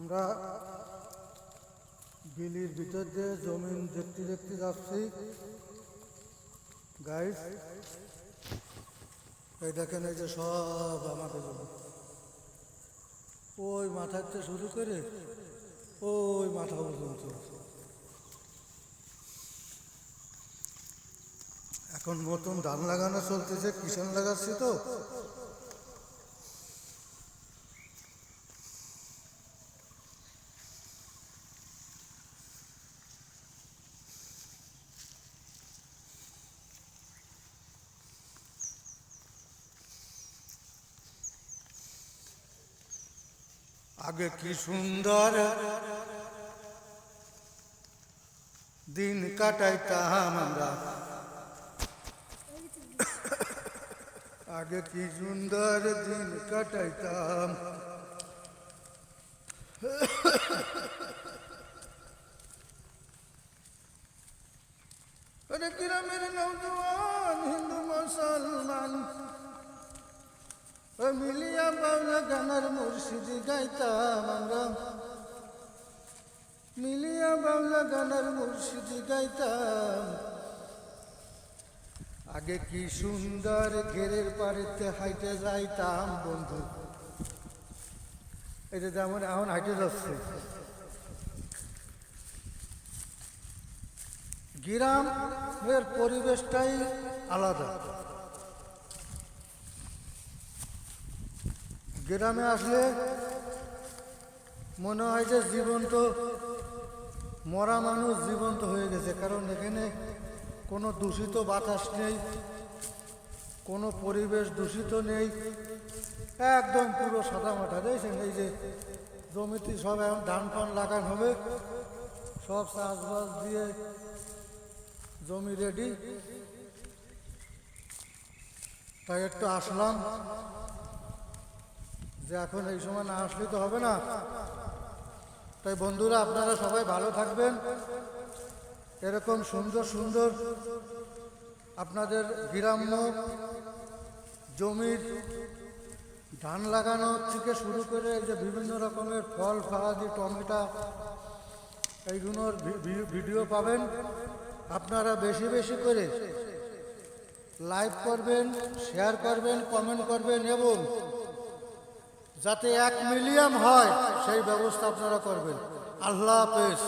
আমরা বিলির ভিতর দিয়ে জমিন দেখতে দেখতে যাচ্ছি গাইস। এই দেখেন, এই যে সব আমাদের জমি, ওই মাথাতে শুরু করে ওই মাথা পর্যন্ত। এখন নতুন ধান লাগানো চলতেছে, কিষান লাগাচ্ছি তো। আগে কি সুন্দর দিন কাটাইতাম আমরা, আগে কি সুন্দর দিন কাটাইতাম। গ্রামের নৌজওয়ান হিন্দু মুসলমান মিলিয়া বাউলা গানার মুর্শিদি গাইতাম আমরা, মিলিয়া বাউলা গানার মুর্শিদি গাইতাম। আগে কি সুন্দর ঘেরের পাড়েতে হাইটে যাইতাম বন্ধু। এটা যেমন এখন হাইটে যাচ্ছে। গ্রামের পরিবেশটাই আলাদা। গ্রামে আসলে মনে হয় যে জীবন্ত মরা মানুষ জীবন্ত হয়ে গেছে, কারণ এখানে কোনো দূষিত বাতাস নেই, কোনো পরিবেশ দূষিত নেই, একদম পুরো সাদামাটা। দেখছেন এই যে জমিতে সব এখন ধান ফান লাগানো হবে, সব চাষবাস দিয়ে জমি রেডি। তাই একটু আসলাম যে এখন এই সময় না আসলে তো হবে না। তাই বন্ধুরা, আপনারা সবাই ভালো থাকবেন। এরকম সুন্দর সুন্দর আপনাদের গ্রাম্য জমির ধান লাগানো থেকে শুরু করে এই যে বিভিন্ন রকমের ফল ফলাদি, টমেটো, এইগুলোর ভিডিও পাবেন। আপনারা বেশি বেশি করে লাইক করবেন, শেয়ার করবেন, কমেন্ট করবেন এবং যাতে 1 মিলিয়ন হয় সেই ব্যবস্থা আপনারা করবেন। আল্লাহ হাফেজ।